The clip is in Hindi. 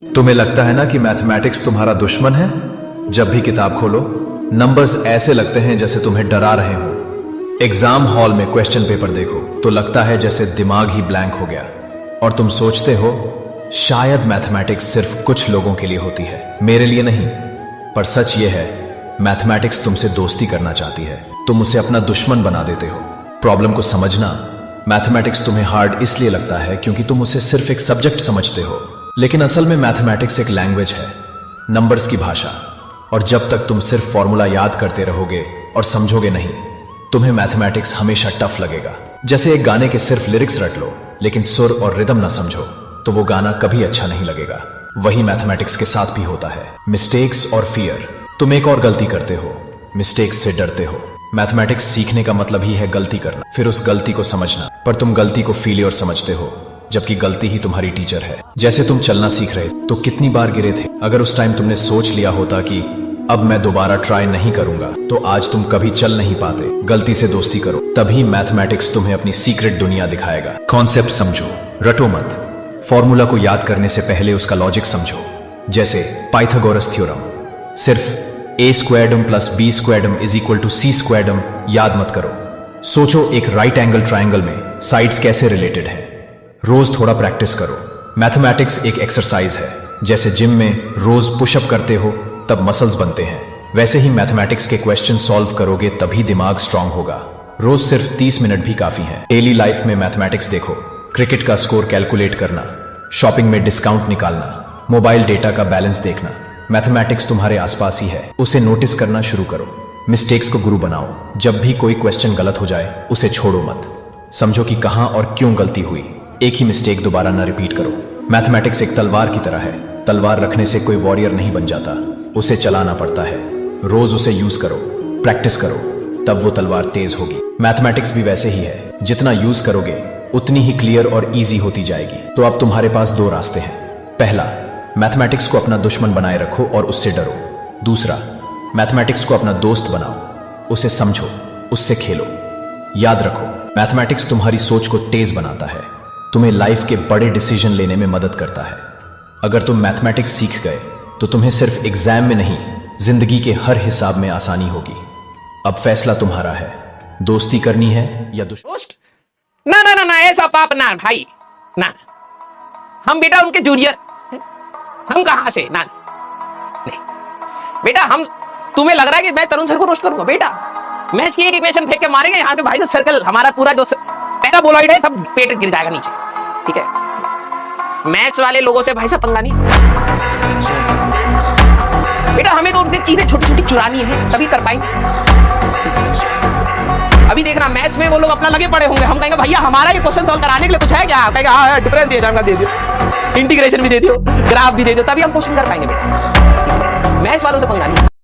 तुम्हें लगता है ना कि मैथमेटिक्स तुम्हारा दुश्मन है? जब भी किताब खोलो नंबर्स ऐसे लगते हैं जैसे तुम्हें डरा रहे हो। एग्जाम हॉल में क्वेश्चन पेपर देखो तो लगता है जैसे दिमाग ही ब्लैंक हो गया और तुम सोचते हो शायद मैथमेटिक्स सिर्फ कुछ लोगों के लिए होती है, मेरे लिए नहीं। पर सच ये है, मैथमेटिक्स तुमसे दोस्ती करना चाहती है, तुम उसे अपना दुश्मन बना देते हो। प्रॉब्लम को समझना, मैथमेटिक्स तुम्हें हार्ड इसलिए लगता है क्योंकि तुम उसे सिर्फ एक सब्जेक्ट समझते हो, लेकिन असल में मैथमेटिक्स एक लैंग्वेज है, नंबर्स की भाषा। और जब तक तुम सिर्फ फॉर्मूला याद करते रहोगे और समझोगे नहीं, तुम्हें मैथमेटिक्स हमेशा टफ लगेगा। जैसे एक गाने के सिर्फ लिरिक्स रट लो लेकिन सुर और रिदम ना समझो तो वो गाना कभी अच्छा नहीं लगेगा। वही मैथमेटिक्स के साथ भी होता है, मिस्टेक्स और फियर। तुम एक और गलती करते हो, मिस्टेक्स से डरते हो। मैथमेटिक्स सीखने का मतलब ही है गलती करना, फिर उस गलती को समझना। पर तुम गलती को फेलियर समझते हो, जबकि गलती ही तुम्हारी टीचर है। जैसे तुम चलना सीख रहे तो कितनी बार गिरे थे, अगर उस टाइम तुमने सोच लिया होता कि अब मैं दोबारा ट्राई नहीं करूंगा तो आज तुम कभी चल नहीं पाते। गलती से दोस्ती करो, तभी मैथमेटिक्स तुम्हें अपनी सीक्रेट दुनिया दिखाएगा। कॉन्सेप्ट समझो, रटो मत। फॉर्मूला को याद करने से पहले उसका लॉजिक समझो। जैसे पाइथागोरस थ्योरम, सिर्फ a स्क्वायर्डम प्लस b स्क्वायर्डम इज इक्वल टू c स्क्वायर्डम याद मत करो। सोचो एक राइट एंगल ट्राइंगल में साइड्स कैसे रिलेटेड है। रोज थोड़ा प्रैक्टिस करो। मैथमेटिक्स एक एक्सरसाइज है, जैसे जिम में रोज पुशअप करते हो तब मसल्स बनते हैं, वैसे ही मैथमेटिक्स के क्वेश्चन सॉल्व करोगे तभी दिमाग स्ट्रांग होगा। रोज सिर्फ 30 मिनट भी काफी है। डेली लाइफ में मैथमेटिक्स देखो, क्रिकेट का स्कोर कैलकुलेट करना, शॉपिंग में डिस्काउंट निकालना, मोबाइल डेटा का बैलेंस देखना। मैथमेटिक्स तुम्हारे आसपास ही है, उसे नोटिस करना शुरू करो। मिस्टेक्स को गुरु बनाओ। जब भी कोई क्वेश्चन गलत हो जाए उसे छोड़ो मत, समझो कि कहां और क्यों गलती हुई। एक ही मिस्टेक दोबारा ना रिपीट करो। मैथमेटिक्स एक तलवार की तरह है, तलवार रखने से कोई वॉरियर नहीं बन जाता, उसे चलाना पड़ता है। रोज उसे यूज करो, प्रैक्टिस करो, तब वो तलवार तेज होगी। मैथमेटिक्स भी वैसे ही है, जितना यूज करोगे उतनी ही क्लियर और इजी होती जाएगी। तो अब तुम्हारे पास दो रास्ते हैं। पहला, मैथमेटिक्स को अपना दुश्मन बनाए रखो और उससे डरो। दूसरा, मैथमेटिक्स को अपना दोस्त बनाओ, उसे समझो, उससे खेलो। याद रखो, मैथमेटिक्स तुम्हारी सोच को तेज बनाता है, तुम्हें लाइफ के बड़े डिसीजन लेने में मदद करता है। अगर तुम मैथमेटिक्स सीख गए तो तुम्हें सिर्फ एग्जाम में नहीं, जिंदगी के हर हिसाब में आसानी होगी। अब फैसला तुम्हारा है, दोस्ती करनी है या दुश्मन। ना ना ना ना, ऐसा पाप ना भाई, ना। हम बेटा उनके जूनियर, हम कहां से, ना नहीं बेटा। हम, तुम्हें लग रहा है कि मैं तरुण सर को रोस्ट करूंगा? बेटा मैच की एक इक्वेशन फेंक के मारेंगे यहां से भाई, जो सर्कल हमारा पूरा जो पैराबोलॉइड है सब पेट गिर जाएगा नीचे, ठीक है? मैथ्स वाले लोगों से भाई साहब पंगा नहीं बेटा। हमें तो उनसे चीजें छोटी छोटी चुरानी है, तभी कर पाएंगे। अभी देखना मैथ्स में वो लोग अपना लगे पड़े होंगे, हम कहेंगे भैया हमारा ये क्वेश्चन सॉल्व कराने के लिए कुछ है क्या? कहेंगे हाँ डिफरेंशिएशन का दे दियो, इंटीग्रेशन भी दे दियो, ग्राफ भी दे दियो, तभी हम क्वेश्चन कर पाएंगे बेटा। मैथ्स वालों से पंगा नहीं।